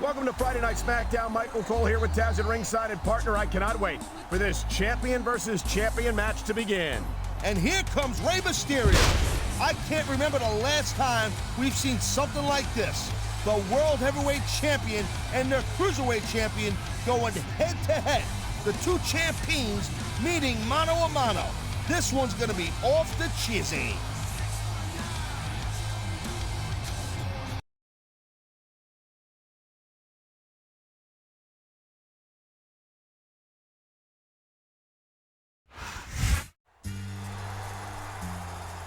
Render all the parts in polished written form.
Welcome to Friday Night Smackdown. Michael Cole here with Taz at ringside, and partner, I cannot wait for this champion versus champion match to begin. And here comes Rey Mysterio. I can't remember the last time we've seen something like this. The World Heavyweight Champion and their Cruiserweight Champion going head-to-head. The two champions meeting mano a mano. This one's gonna be off the chizzy.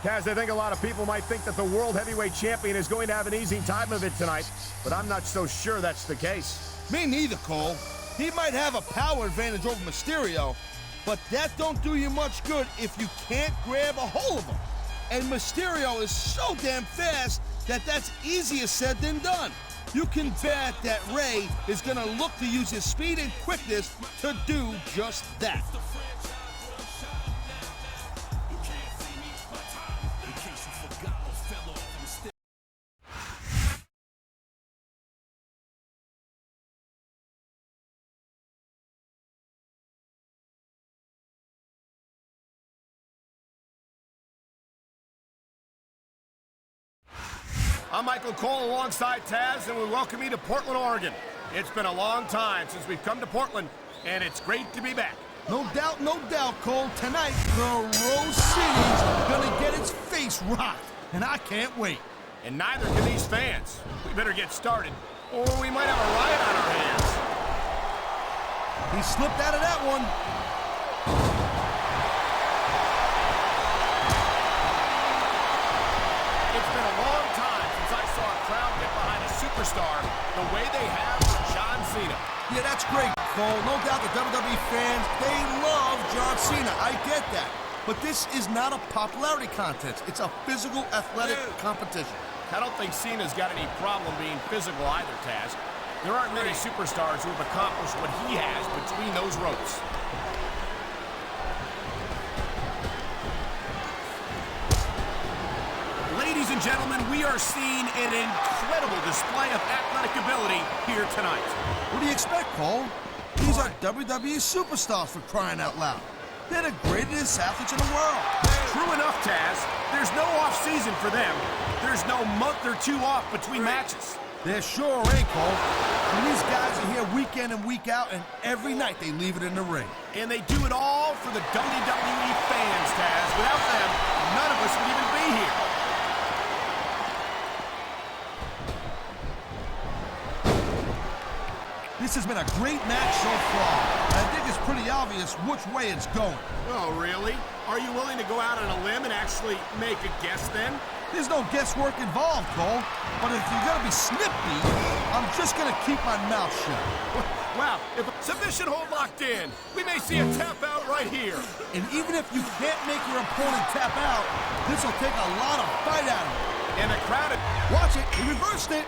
Taz, I think a lot of people might think that the World Heavyweight Champion is going to have an easy time of it tonight, but I'm not so sure that's the case. Me neither, Cole. He might have a power advantage over Mysterio, but that don't do you much good if you can't grab a hold of him. And Mysterio is so damn fast that that's easier said than done. You can bet that Rey is gonna look to use his speed and quickness to do just that. I'm Michael Cole alongside Taz, and we welcome you to Portland, Oregon. It's been a long time since we've come to Portland, and it's great to be back. No doubt, Cole. Tonight, the Rose City's gonna get its face rocked, and I can't wait. And neither can these fans. We better get started, or we might have a riot on our hands. He slipped out of that one. It's been a long time since I saw a crowd get behind a superstar the way they have John Cena. Yeah, that's great, Cole. No doubt the WWE fans, they love John Cena. I get that. But this is not a popularity contest. It's a physical, athletic competition. I don't think Cena's got any problem being physical either, Taz. There aren't many superstars who have accomplished what he has between those ropes. Ladies and gentlemen, we are seeing an incredible display of athletic ability here tonight. What do you expect, Cole? These are WWE superstars, for crying out loud. They're the greatest athletes in the world. True enough, Taz. There's no off-season for them. There's no month or two off between matches. There sure ain't, Cole. And these guys are here week in and week out, and every night they leave it in the ring. And they do it all for the WWE fans, Taz. Without them, none of us would even be here. This has been a great match so far. I think it's pretty obvious which way it's going. Oh, really? Are you willing to go out on a limb and actually make a guess then? There's no guesswork involved, Cole. But if you're gonna be snippy, I'm just gonna keep my mouth shut. Wow, if a submission hold locked in, we may see a tap out right here. And even if you can't make your opponent tap out, this will take a lot of fight out of him. And the crowd... Watch it, he reversed it.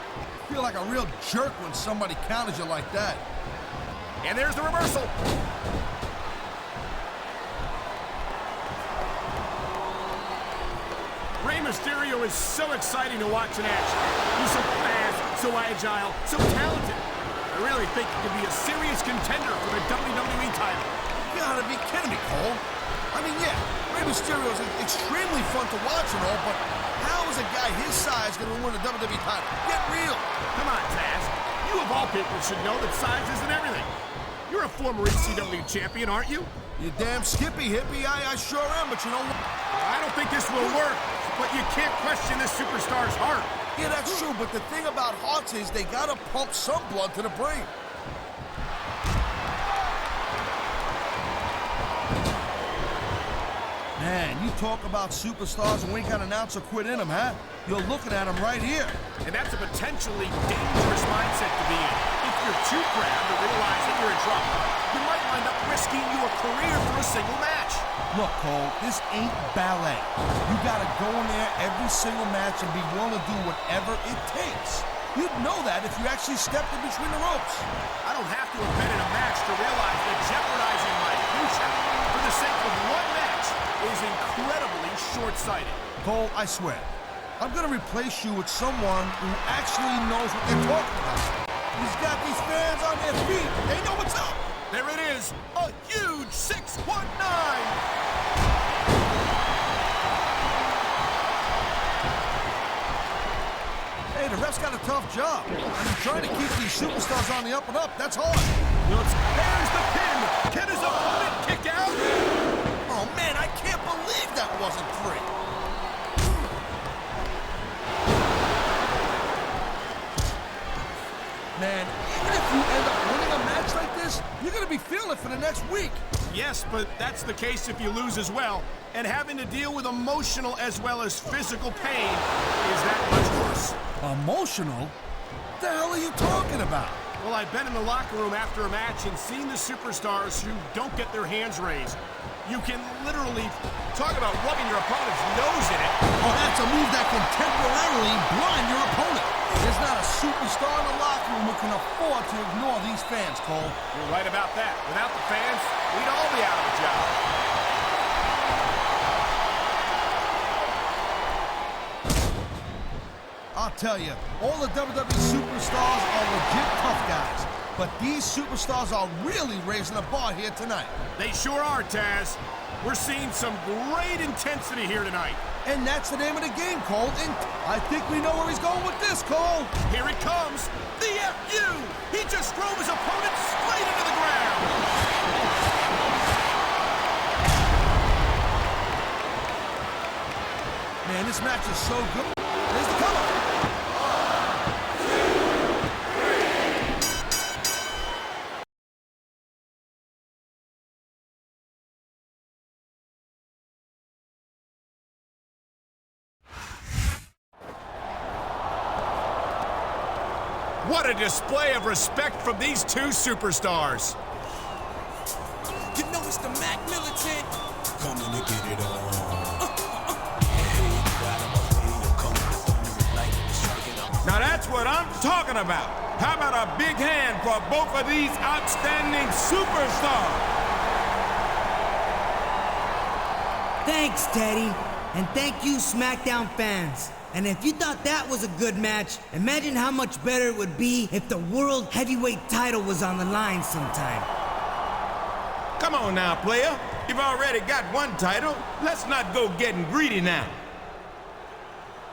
Feel like a real jerk when somebody counters you like that. And there's the reversal. Rey Mysterio is so exciting to watch in action. He's so fast, so agile, so talented. I really think he could be a serious contender for the WWE title. You gotta be kidding me, Cole. I mean, yeah, Rey Mysterio is extremely fun to watch and all, but how is a guy his size gonna win the WWE title? Get real. Come on, Taz. You of all people should know that size isn't everything. You're a former ECW champion, aren't you? You damn skippy hippie. I sure am, but you know what? I don't think this will work, but you can't question this superstar's heart. Yeah, that's true, but the thing about hearts is they gotta pump some blood to the brain. Man, you talk about superstars and we ain't got an ounce of quit in them, huh? You're looking at them right here. And that's a potentially dangerous mindset to be in. If you're too proud to realize that you're in trouble, you might wind up risking your career for a single match. Look, Cole, this ain't ballet. You gotta go in there every single match and be willing to do whatever it takes. You'd know that if you actually stepped in between the ropes. I don't have to have been in a match to realize that jeopardizing my future for the sake of one match is incredibly short-sighted. Cole, I swear, I'm gonna replace you with someone who actually knows what they're talking about. He's got these fans on their feet. They know what's up. There it is, a huge 619. Hey, the ref's got a tough job. I mean, trying to keep these superstars on the up and up, that's hard. There's the pin. Can his opponent kick out? Oh, man, I can't believe that wasn't free. Man, even if you end up winning a match like this, you're going to be feeling it for the next week. Yes, but that's the case if you lose as well. And having to deal with emotional as well as physical pain is that much worse. Emotional? What the hell are you talking about? Well, I've been in the locker room after a match and seen the superstars who don't get their hands raised. You can literally talk about rubbing your opponent's nose in it. Oh, that's a move that can temporarily blind your opponent. There's not a superstar in the locker room who can afford to ignore these fans, Cole. You're right about that. Without the fans, we'd all be out of a job. I'll tell you, all the WWE superstars are legit tough guys. But these superstars are really raising the bar here tonight. They sure are, Taz. We're seeing some great intensity here tonight. And that's the name of the game, Cole. And I think we know where he's going with this, Cole. Here it comes. The FU. He just drove his opponent straight into the ground. Man, this match is so good. There's the cover. What a display of respect from these two superstars. You know it's the Mac militant. Coming to get it on. Now that's what I'm talking about. How about a big hand for both of these outstanding superstars? Thanks, Teddy. And thank you, Smackdown fans. And if you thought that was a good match, imagine how much better it would be if the World Heavyweight title was on the line sometime. Come on now, player. You've already got one title. Let's not go getting greedy now.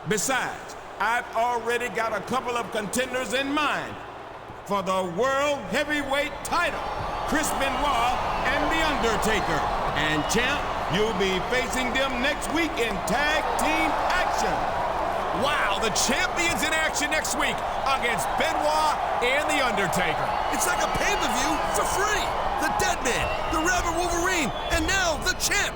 Besides, I've already got a couple of contenders in mind for the World Heavyweight title. Chris Benoit and The Undertaker. And champ, you'll be facing them next week in tag team action. Wow, the champions in action next week against Benoit and The Undertaker. It's like a pay-per-view for free. The Dead Man, the Rabbit Wolverine, and now the champ.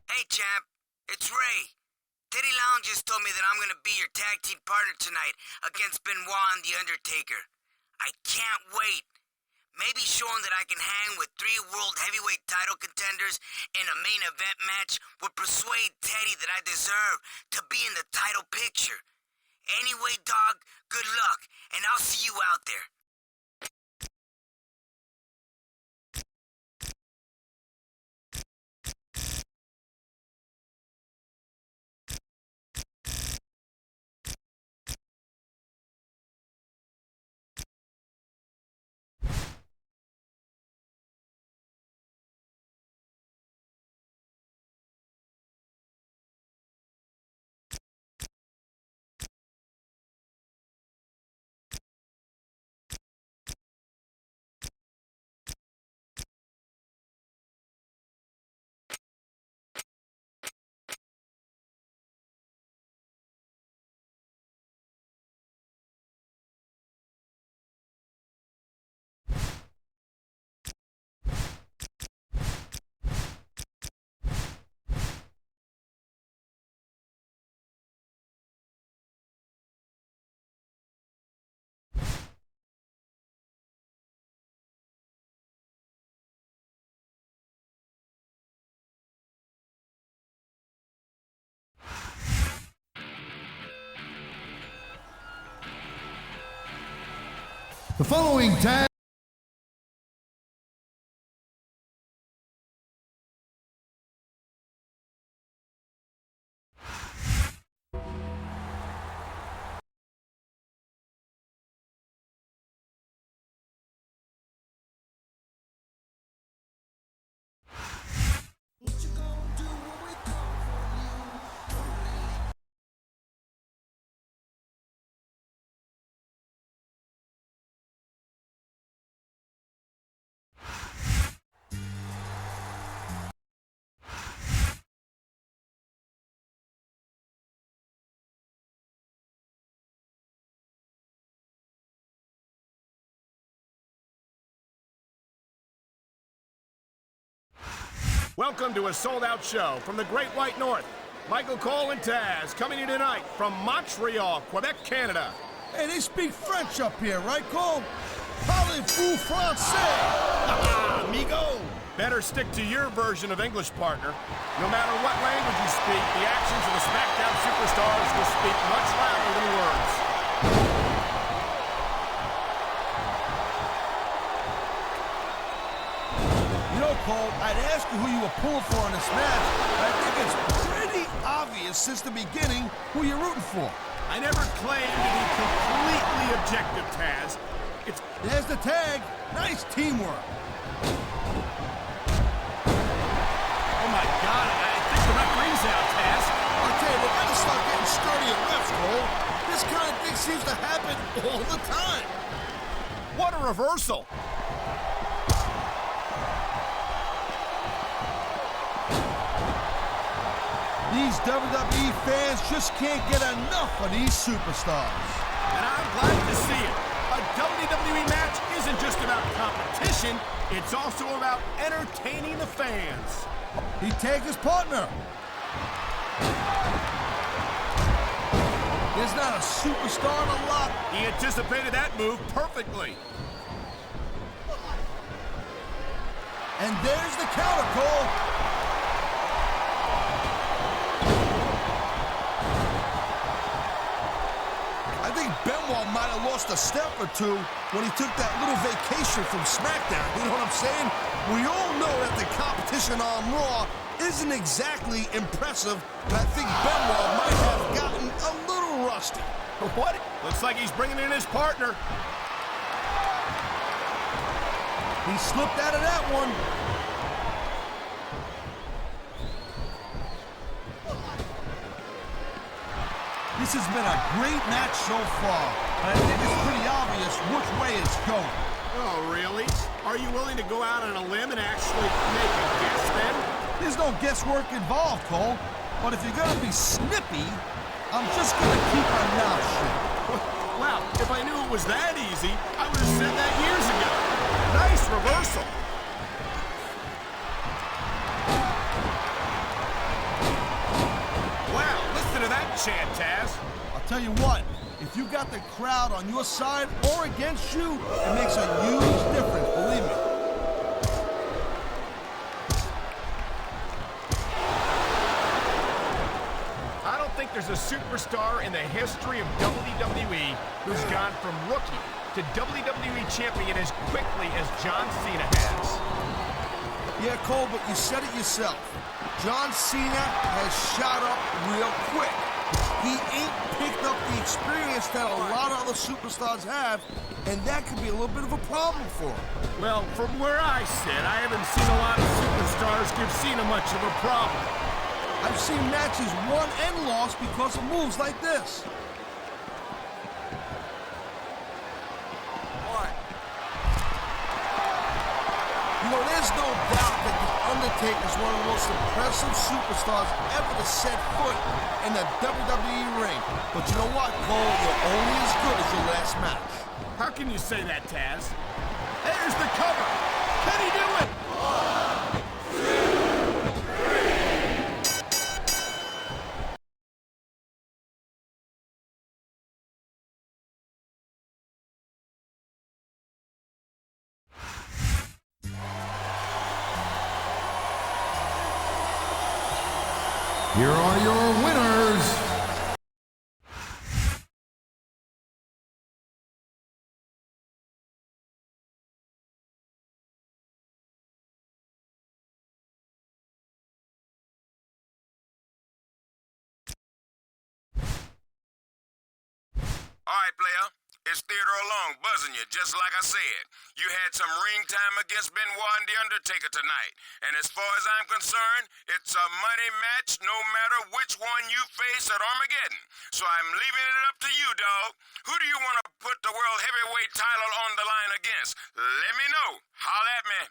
Hey, champ. It's Ray. Teddy Long just told me that I'm gonna be your tag team partner tonight against Benoit and The Undertaker. I can't wait. Maybe showing that I can hang with 3 World Heavyweight title contenders in a main event match would persuade Teddy that I deserve to be in the title picture. Anyway, dog, good luck, and I'll see you out there. The following tag. Welcome to a sold-out show from the Great White North. Michael Cole and Taz coming to you tonight from Montreal, Quebec, Canada. Hey, they speak French up here, right, Cole? Parlez-vous français? Amigo. Better stick to your version of English, partner. No matter what language you speak, the actions of the Smackdown superstars will speak much louder than words. Cole, I'd ask you who you were pulling for in this match, but I think it's pretty obvious since the beginning who you're rooting for. I never claimed to be completely objective, Taz. There's the tag. Nice teamwork. Oh my God, I think the referee's out, Taz. I'll tell you, they gotta start getting sturdy at refs, Cole. This kind of thing seems to happen all the time. What a reversal. These WWE fans just can't get enough of these superstars. And I'm glad to see it. A WWE match isn't just about competition, it's also about entertaining the fans. He tagged his partner. There's not a superstar in the lot. He anticipated that move perfectly. And there's the counter, Cole. I think Benoit might have lost a step or two when he took that little vacation from Smackdown. You know what I'm saying? We all know that the competition on Raw isn't exactly impressive, but I think Benoit might have gotten a little rusty. What? Looks like he's bringing in his partner. He slipped out of that one. This has been a great match so far, but I think it's pretty obvious which way it's going. Oh, really? Are you willing to go out on a limb and actually make a guess then? There's no guesswork involved, Cole. But if you're gonna be snippy, I'm just gonna keep my mouth shut. Wow, if I knew it was that easy, I would have said that years ago. Nice reversal. Wow, listen to that chant, Taz. I'll tell you what, if you got the crowd on your side or against you, it makes a huge difference, believe me. I don't think there's a superstar in the history of WWE who's gone from rookie to WWE champion as quickly as John Cena has. Yeah, Cole, but you said it yourself. John Cena has shot up real quick. He ain't picked up the experience that a lot of other superstars have, and that could be a little bit of a problem for him. Well, from where I sit, I haven't seen a lot of superstars give Cena much of a problem. I've seen matches won and lost because of moves like this. You know, there's no doubt that The Undertaker is one of the most impressive superstars ever to set foot in the WWE ring. But you know what, Cole? You're only as good as your last match. How can you say that, Taz? There's the cover. Can he do it? 1, 2, 3. Here are your winners. All right, player. It's Theodore Long buzzing you, just like I said. You had some ring time against Benoit and The Undertaker tonight. And as far as I'm concerned, it's a money match no matter which one you face at Armageddon. So I'm leaving it up to you, dog. Who do you want to put the World Heavyweight title on the line against? Let me know. Holla at me.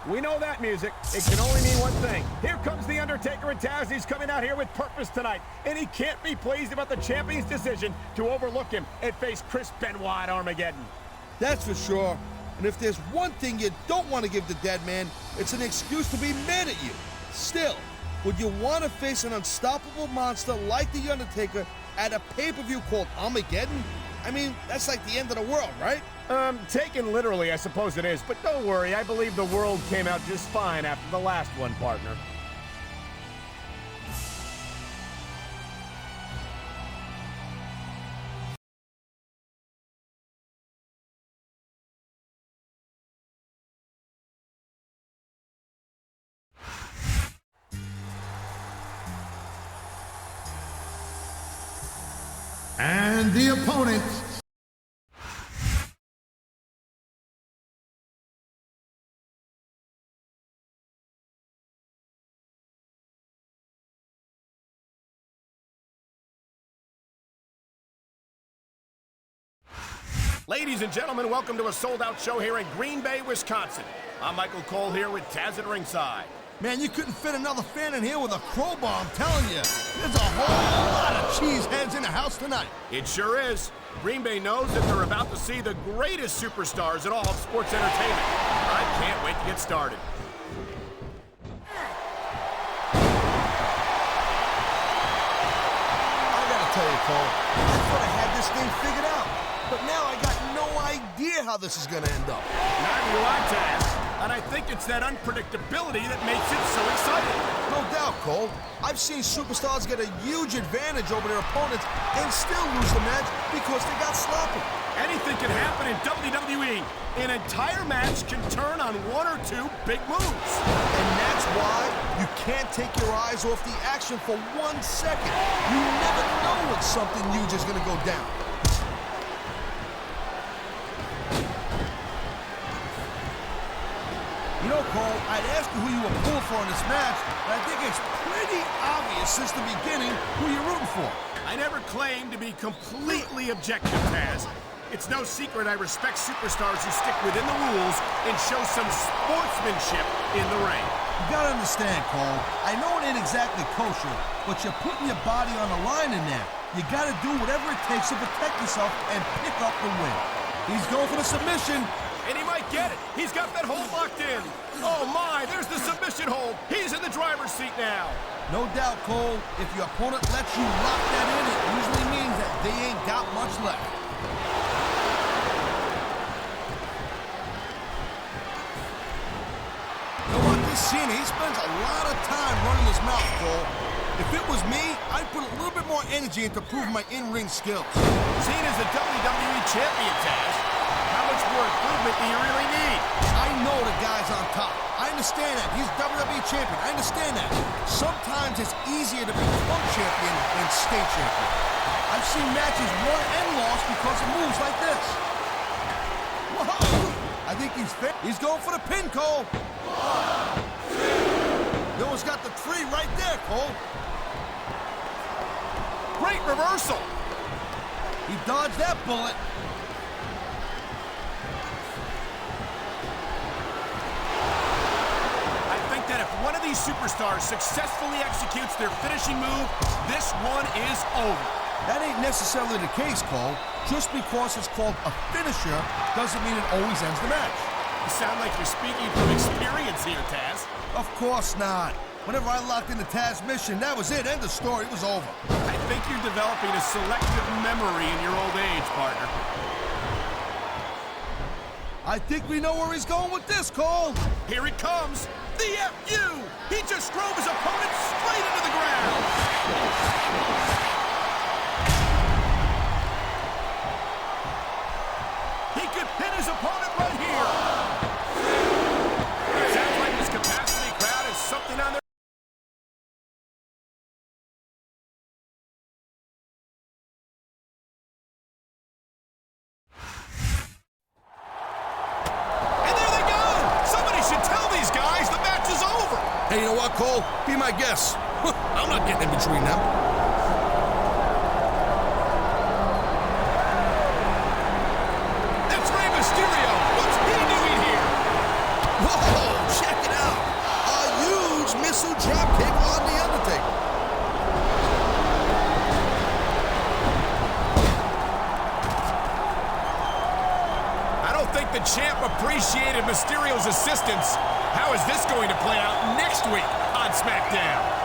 We know that music. It can only mean one thing. Here comes The Undertaker, and Taz. He's coming out here with purpose tonight, and he can't be pleased about the champion's decision to overlook him and face Chris Benoit at Armageddon. That's for sure. And if there's one thing you don't want to give the dead man, it's an excuse to be mad at you. Still, would you want to face an unstoppable monster like The Undertaker at a pay-per-view called Armageddon? I mean, that's like the end of the world, right? Taken literally, I suppose it is, but don't worry, I believe the world came out just fine after the last one, partner. And the opponent, Ladies and gentlemen, welcome to a sold-out show here in Green Bay, Wisconsin. I'm Michael Cole here with Taz at ringside. Man, you couldn't fit another fan in here with a crowbar, I'm telling you. There's a whole lot of cheese heads in the house tonight. It sure is. Green Bay knows that they're about to see the greatest superstars in all of sports entertainment. I can't wait to get started. I gotta tell you, Cole, I thought I had this thing figured out. But now I got no idea how this is gonna end up. Neither do I, Taz. And I think it's that unpredictability that makes it so exciting. No doubt, Cole. I've seen superstars get a huge advantage over their opponents and still lose the match because they got sloppy. Anything can happen in WWE. An entire match can turn on one or two big moves. And that's why you can't take your eyes off the action for 1 second. You never know when something huge is gonna go down. You know, Cole, I'd ask you who you were pulling for in this match, but I think it's pretty obvious since the beginning who you're rooting for. I never claimed to be completely objective, Taz. It's no secret I respect superstars who stick within the rules and show some sportsmanship in the ring. You gotta understand, Cole, I know it ain't exactly kosher, but you're putting your body on the line in there. You gotta do whatever it takes to protect yourself and pick up the win. He's going for the submission. And he might get it. He's got that hold locked in. Oh my, there's the submission hold. He's in the driver's seat now. No doubt, Cole, if your opponent lets you lock that in, it usually means that they ain't got much left. You know what, this Cena, he spends a lot of time running his mouth, Cole. If it was me, I'd put a little bit more energy into proving my in-ring skills. Cena's a WWE champion, Taz. How much more improvement do you really need? I know the guy's on top. I understand that. He's WWE champion. I understand that. Sometimes it's easier to become champion than stay champion. I've seen matches won and lost because of moves like this. Whoa! I think he's going for the pin, Cole. You almost got the 3 right there, Cole. Great reversal. He dodged that bullet. I think that if one of these superstars successfully executes their finishing move, this one is over. That ain't necessarily the case, Cole. Just because it's called a finisher doesn't mean it always ends the match. You sound like you're speaking from experience here, Taz. Of course not. Whenever I locked into Taz's mission, that was it. End of story. It was over. I think you're developing a selective memory in your old age, partner. I think we know where he's going with this, Cole. Here it comes. The FU! He just drove his opponent straight into the ground. He could pin his opponent right here. It sounds like this capacity crowd has something on their... And there they go! Somebody should tell these guys the match is over. Hey, you know what, Cole? Be my guest. I'm not getting in between them. That's Rey Mysterio. What's he doing here? Whoa, check it out. A huge missile dropkick on The Undertaker. I don't think the champ appreciated Mysterio's assistance. How is this going to play out next week on Smackdown?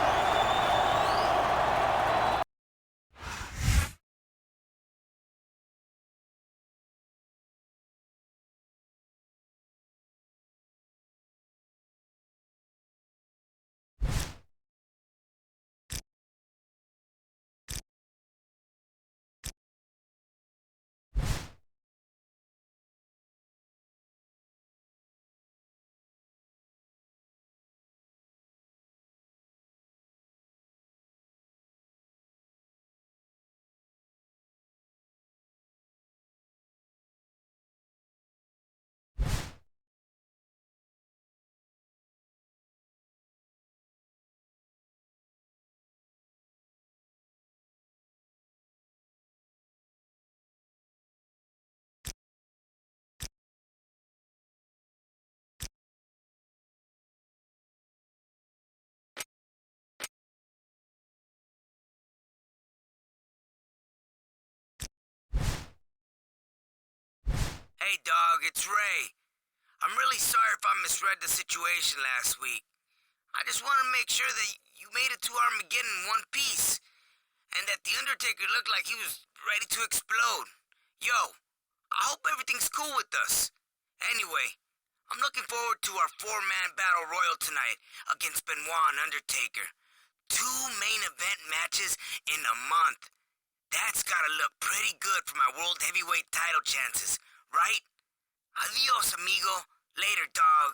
Hey, dog, it's Ray. I'm really sorry if I misread the situation last week. I just want to make sure that you made it to Armageddon in one piece, and that The Undertaker looked like he was ready to explode. Yo, I hope everything's cool with us. Anyway, I'm looking forward to our 4-man battle royal tonight against Benoit and Undertaker. 2 main event matches in a month. That's gotta look pretty good for my World Heavyweight title chances, right? Adios, amigo. Later, dog.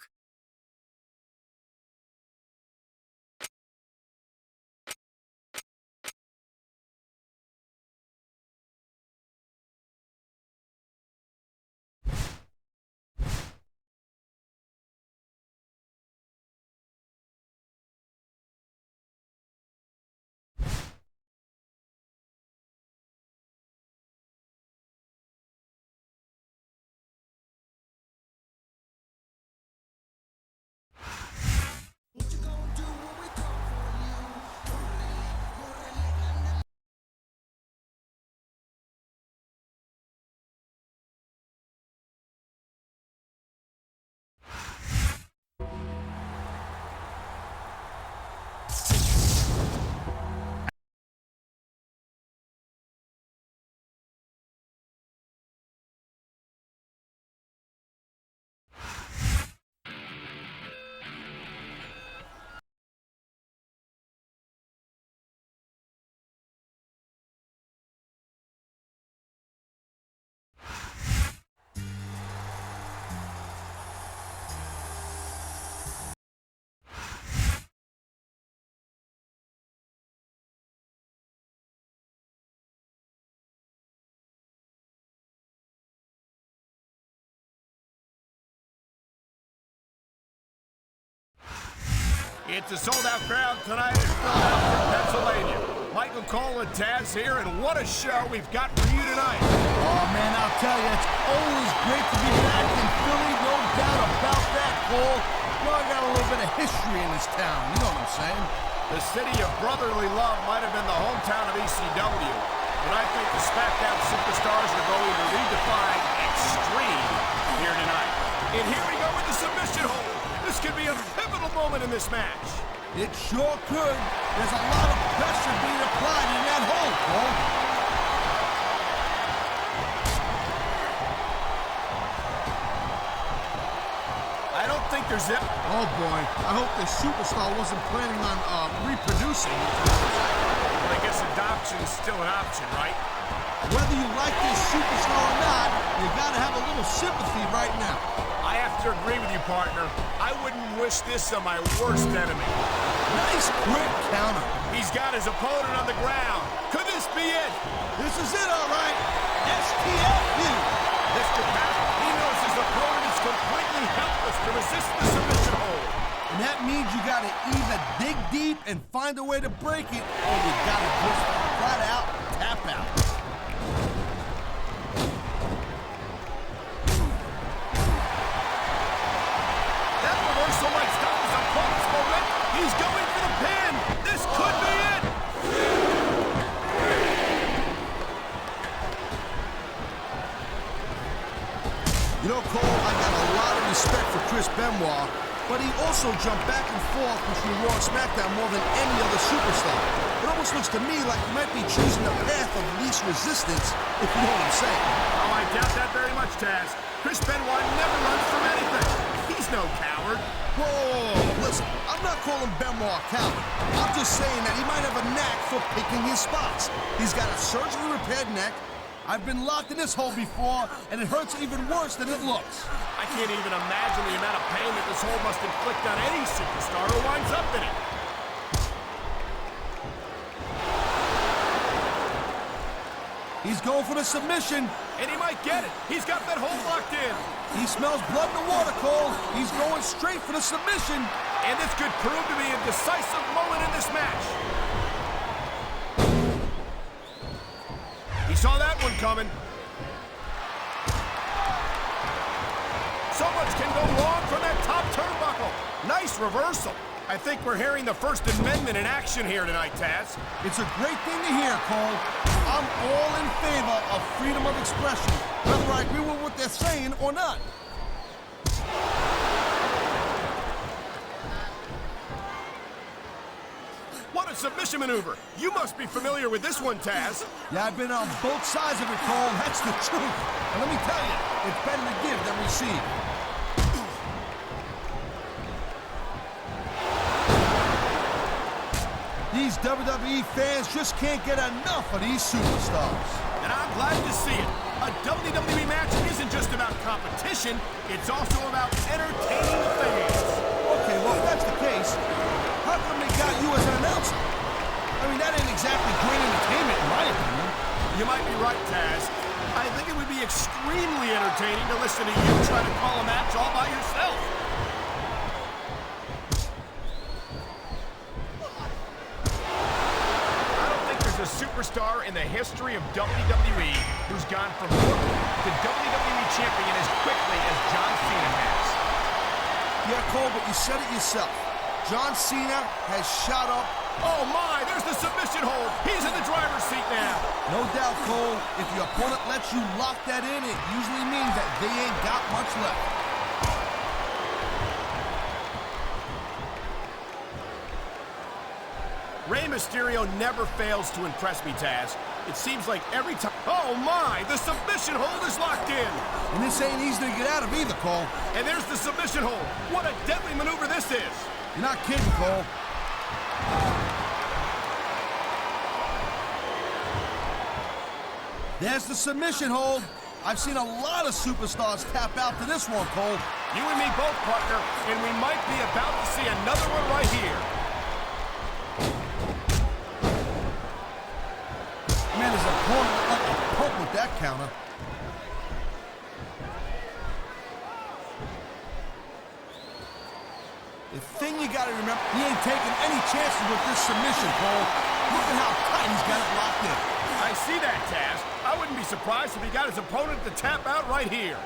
It's a sold-out crowd tonight in Philadelphia, Pennsylvania. Michael Cole and Taz here, and what a show we've got for you tonight. Oh, man, I'll tell you, it's always great to be back in Philly, no doubt about that, Cole. You know, I got a little bit of history in this town, you know what I'm saying? The city of brotherly love might have been the hometown of ECW, but I think the Smackdown superstars are going to redefine extreme here tonight. And here we go with the submission hold. This could be a pivotal moment in this match. It sure could. There's a lot of pressure being applied in that hold, Cole. I don't think there's it. Oh, boy. I hope this superstar wasn't planning on reproducing. Well, I guess adoption is still an option, right? Whether you like this superstar or not, you gotta have a little sympathy right now. I have to agree with you, partner. I wouldn't wish this on my worst enemy. Nice quick counter. He's got his opponent on the ground. Could this be it? This is it, all right. STFU. This could happen. He knows his opponent is completely helpless to resist the submission hold. And that means you gotta either dig deep and find a way to break it, or you gotta just flat out tap out. That reversal might stop his opponent's momentum. He's going for the pin. This could be it. You know, Cole, I got a lot of respect for Chris Benoit, but he also jumped back and forth between Raw and Smackdown more than any other superstar. It almost looks to me like he might be choosing the path of least resistance, if you know what I'm saying. Oh, I doubt that very much, Taz. Chris Benoit never runs from anything. He's no coward. Whoa, listen, I'm not calling Benoit a coward. I'm just saying that he might have a knack for picking his spots. He's got a surgically repaired neck. I've been locked in this hole before, and it hurts even worse than it looks. I can't even imagine the amount of pain that this hold must inflict on any superstar who winds up in it. He's going for the submission. And he might get it. He's got that hold locked in. He smells blood in the water, Cole. He's going straight for the submission. And this could prove to be a decisive moment in this match. He saw that one coming. So much can go wrong from that top turnbuckle. Nice reversal. I think we're hearing the First Amendment in action here tonight, Taz. It's a great thing to hear, Cole. I'm all in favor of freedom of expression, whether I agree with what they're saying or not. What a submission maneuver. You must be familiar with this one, Taz. Yeah, I've been on both sides of it, Cole. That's the truth. And let me tell you, it's better to give than receive. These WWE fans just can't get enough of these superstars. And I'm glad to see it. A WWE match isn't just about competition, it's also about entertaining the fans. Okay, well, if that's the case, how come they got you as an announcer? I mean, that ain't exactly great entertainment, in my opinion. You might be right, Taz. I think it would be extremely entertaining to listen to you try to call a match all by yourself. A superstar in the history of WWE who's gone from rookie to WWE champion as quickly as John Cena has. Yeah, Cole, but you said it yourself. John Cena has shot up. Oh my, there's the submission hold. He's in the driver's seat now. No doubt, Cole, if your opponent lets you lock that in, it usually means that they ain't got much left. Rey Mysterio never fails to impress me, Taz. It seems like every time... Oh, my! The submission hold is locked in! And this ain't easy to get out of either, Cole. And there's the submission hold. What a deadly maneuver this is! You're not kidding, Cole. There's the submission hold. I've seen a lot of superstars tap out to this one, Cole. You and me both, partner, and we might be about to see another one right here. Man, his opponent looked like a pump with that counter. The thing you you gotta remember, he ain't taking any chances with this submission, Cole. Look at how tight he's got it locked in. I see that, Taz. I wouldn't be surprised if he got his opponent to tap out right here.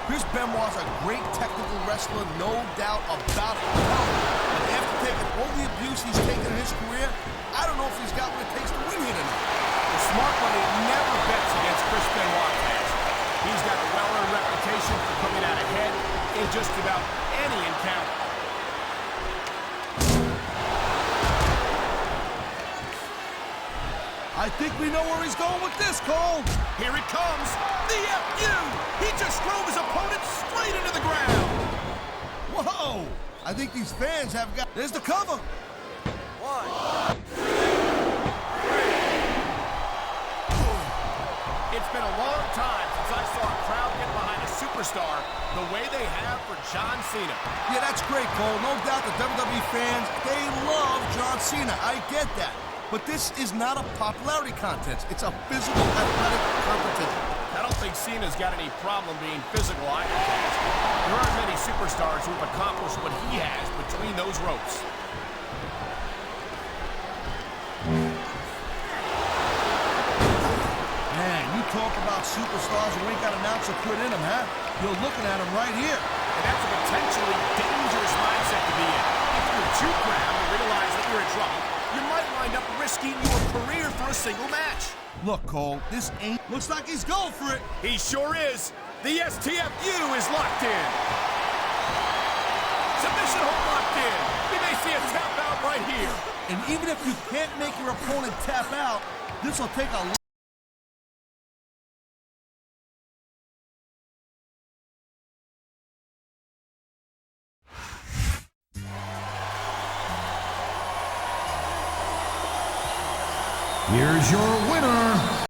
Chris Benoit's a great technical wrestler, no doubt about it. But after taking all the abuse he's taken in his career, I don't know if he's got what it takes to win here tonight. The smart money never bets against Chris Benoit, Taz. He's got a well-earned reputation for coming out ahead in just about any encounter. I think we know where he's going with this, Cole. Here it comes. The FU! He just drove his opponent straight into the ground. Whoa! I think these fans have got... There's the cover. 1, 2, 3. It's been a long time since I saw a crowd get behind a superstar the way they have for John Cena. Yeah, that's great, Cole. No doubt the WWE fans, they love John Cena. I get that. But this is not a popularity contest. It's a physical, athletic competition. I don't think Cena's got any problem being physical either, Taz. There aren't many superstars who've accomplished what he has between those ropes. Man, you talk about superstars who ain't got an ounce of quit in them, huh? You're looking at them right here. And that's a potentially dangerous mindset to be in. If you're too proud to realize that you're in trouble, you might wind up risking your career for a single match. Look, Cole, this ain't... Looks like he's going for it. He sure is. The STFU is locked in. Submission hold locked in. We may see a tap out right here. And even if you can't make your opponent tap out, this will take a... Here's your winner,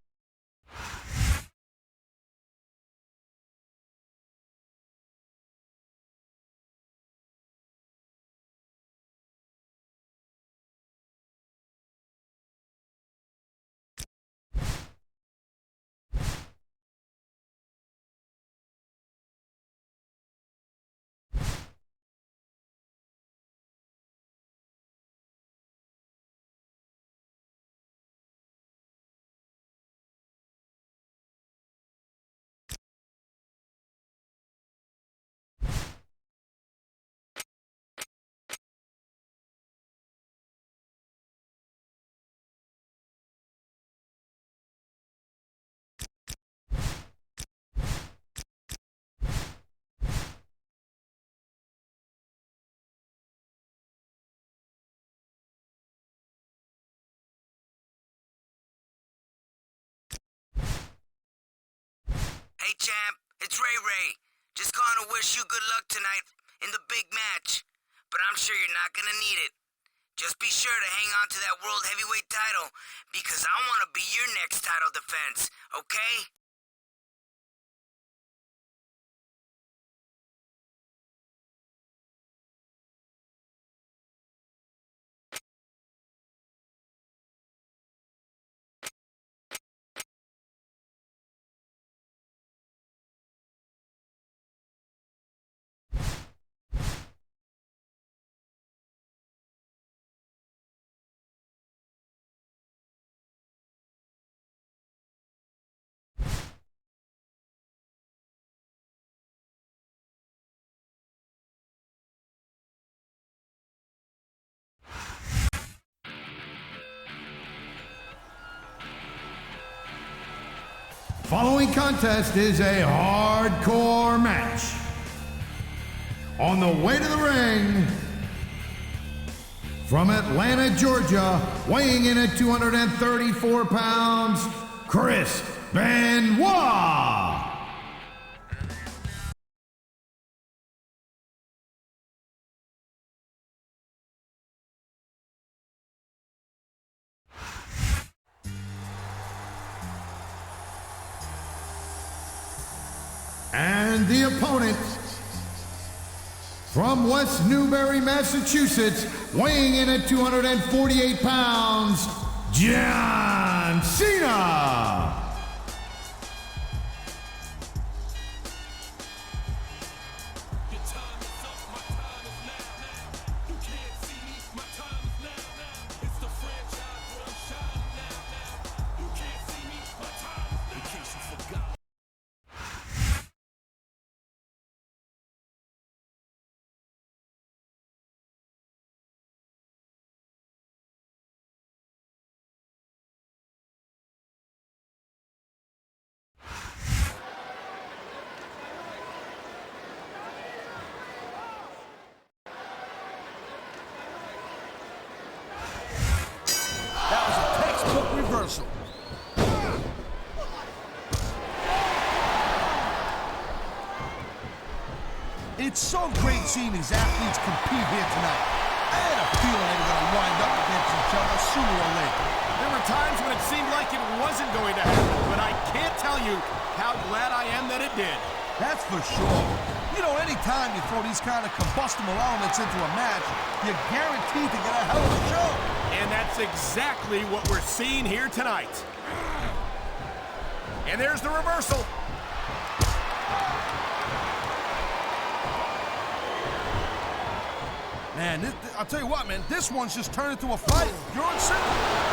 Hey, champ, it's Ray Ray. Just calling to wish you good luck tonight in the big match. But I'm sure you're not gonna need it. Just be sure to hang on to that World Heavyweight title, because I want to be your next title defense, okay? following contest is a hardcore match. On the way to the ring, from Atlanta, Georgia, weighing in at 234 pounds, Chris Benoit. And the opponent, from West Newbury, Massachusetts, weighing in at 248 pounds, John Cena. reversal. It's so great seeing these athletes compete here tonight. I had a feeling they were going to wind up against each other sooner or later. There were times when it seemed like it wasn't going to happen, but I can't tell you how glad I am that it did. That's for sure. You know, anytime you throw these kind of combustible elements into a match, you're guaranteed to get a hell of a show. And that's exactly what we're seeing here tonight. And there's the reversal. Man, I'll tell you what, man, this one's just turned into a fight. You're on simple.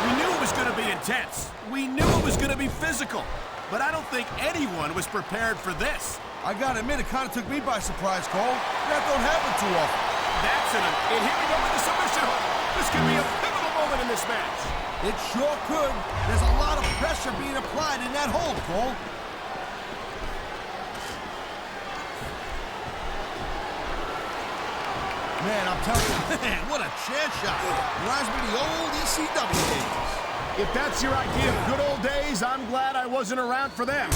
We knew it was going to be intense. We knew it was going to be physical. But I don't think anyone was prepared for this. I gotta admit, it kind of took me by surprise, Cole. That don't happen too often. That's it. And here we go with the submission hold. This could be a pivotal moment in this match. It sure could. There's a lot of pressure being applied in that hold, Cole. Man, I'm telling you, man, what a chair shot. Reminds me of the old ECW days. If that's your idea of good old days, I'm glad I wasn't around for them.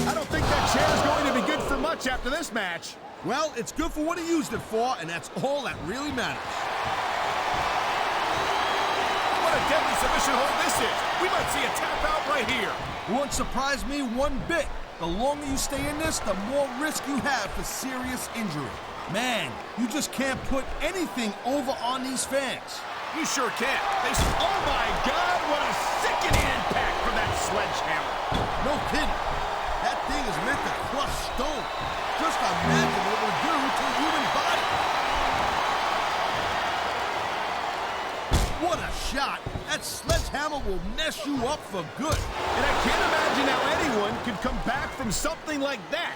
I don't think that chair is going to be good for much after this match. Well, it's good for what he used it for, and that's all that really matters. What a deadly submission hold this is. We might see a tap out right here. It won't surprise me one bit. The longer you stay in this, the more risk you have for serious injury. Man, you just can't put anything over on these fans. You sure can. Oh my God, what a sickening impact from that sledgehammer. No kidding. That thing is meant to crush stone. Just imagine what it will do to the human body. What a shot. That sledgehammer will mess you up for good. And I can't imagine how anyone could come back from something like that.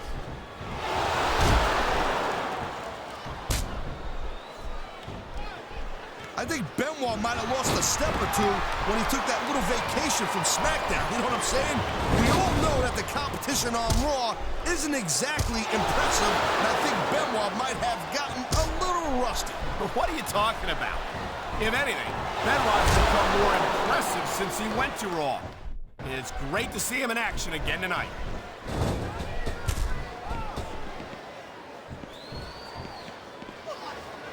I think Benoit might have lost a step or two when he took that little vacation from Smackdown. You know what I'm saying? We all know that the competition on Raw isn't exactly impressive, and I think Benoit might have gotten a little rusty. But what are you talking about? If anything, Benoit's become more impressive since he went to Raw. It's great to see him in action again tonight.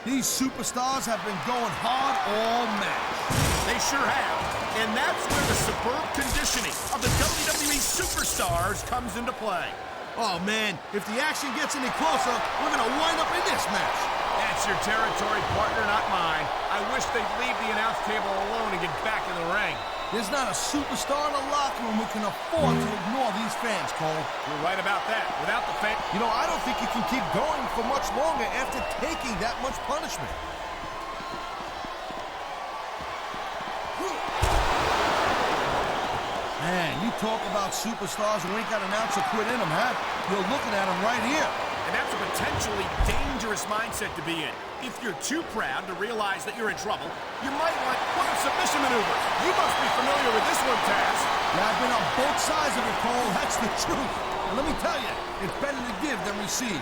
These superstars have been going hard all match. They sure have. And that's where the superb conditioning of the WWE superstars comes into play. Oh, man, if the action gets any closer, we're going to wind up in this match. That's your territory, partner, not mine. I wish they'd leave the announce table alone and get back in the ring. There's not a superstar in the locker room who can afford to ignore these fans, Cole. You're right about that. Without the fans... You know, I don't think you can keep going for much longer after taking that much punishment. Man, you talk about superstars who ain't got an ounce of quit in them, huh? You're looking at them right here. And that's a potentially dangerous mindset to be in. If you're too proud to realize that you're in trouble, you might want one of submission maneuvers. You must be familiar with this one, Taz. Yeah, I've been on both sides of it, Cole. That's the truth. And let me tell you, it's better to give than receive.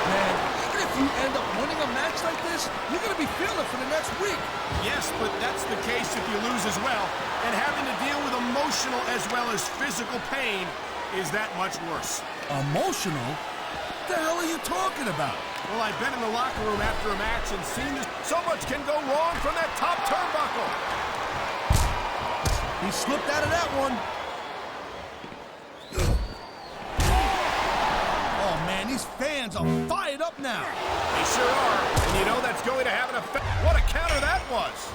Man, even if you end up winning a match like this, you're going to be feeling it for the next week. Yes, but that's the case if you lose as well. And having to deal with emotional as well as physical pain is that much worse. Emotional? What the hell are you talking about? Well, I've been in the locker room after a match and seen this. So much can go wrong from that top turnbuckle. He slipped out of that one. Oh, man, these fans are fired up now. They sure are. And you know that's going to have an effect. What a counter that was.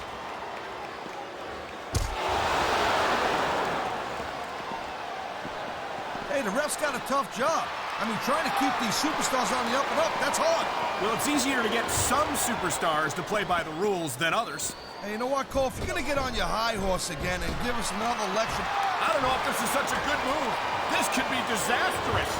Hey, the ref's got a tough job. I mean, trying to keep these superstars on the up and up, that's hard. Well, it's easier to get some superstars to play by the rules than others. Hey, you know what, Cole? If you're going to get on your high horse again and give us another lecture... I don't know if this is such a good move. This could be disastrous.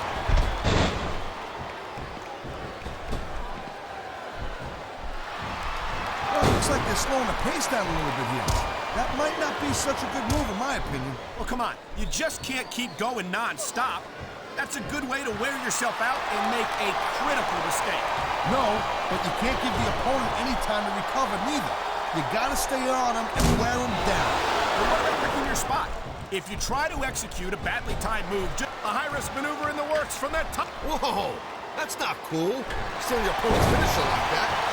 Well, it looks like they're slowing the pace down a little bit here. That might not be such a good move, in my opinion. Well, come on. You just can't keep going non-stop. That's a good way to wear yourself out and make a critical mistake. No, but you can't give the opponent any time to recover neither. You gotta stay on him and wear him down. But what about picking your spot? If you try to execute a badly timed move, just a high-risk maneuver in the works from that top. Whoa, that's not cool. Stealing your opponent's finisher like that.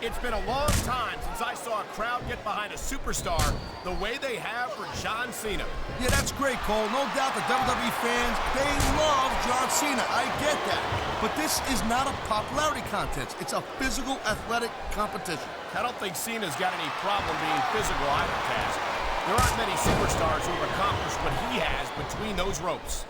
It's been a long time since I saw a crowd get behind a superstar the way they have for John Cena. Yeah, that's great, Cole. No doubt the WWE fans, they love John Cena. I get that. But this is not a popularity contest. It's a physical, athletic competition. I don't think Cena's got any problem being physical either, Taz. There aren't many superstars who have accomplished what he has between those ropes.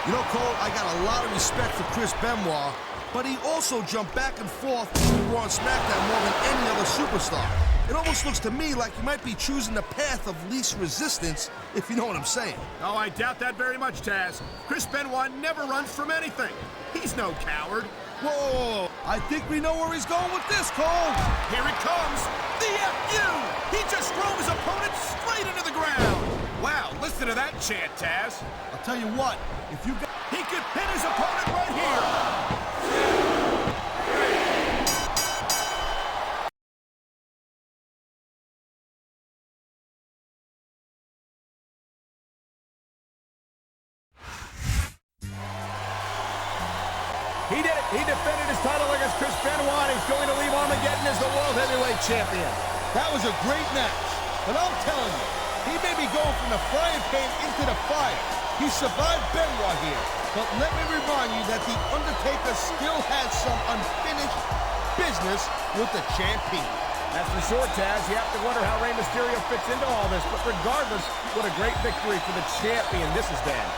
You know, Cole, I got a lot of respect for Chris Benoit, but he also jumped back and forth between Raw and Smackdown more than any other superstar. It almost looks to me like he might be choosing the path of least resistance, if you know what I'm saying. Oh, I doubt that very much, Taz. Chris Benoit never runs from anything. He's no coward. Whoa, I think we know where he's going with this, Cole. Here it comes. The FU! He just drove his opponent straight into the ground. Wow, listen to that chant, Taz. I'll tell you what, if you got... He could pin his opponent right here. He did it. He defended his title against Chris Benoit. He's going to leave Armageddon as the World Heavyweight Champion. That was a great match, but I'm telling you, he may be going from the frying pan into the fire. He survived Benoit here, but let me remind you that The Undertaker still has some unfinished business with the champion. That's for sure, Taz. You have to wonder how Rey Mysterio fits into all this, but regardless, what a great victory for the champion this has been.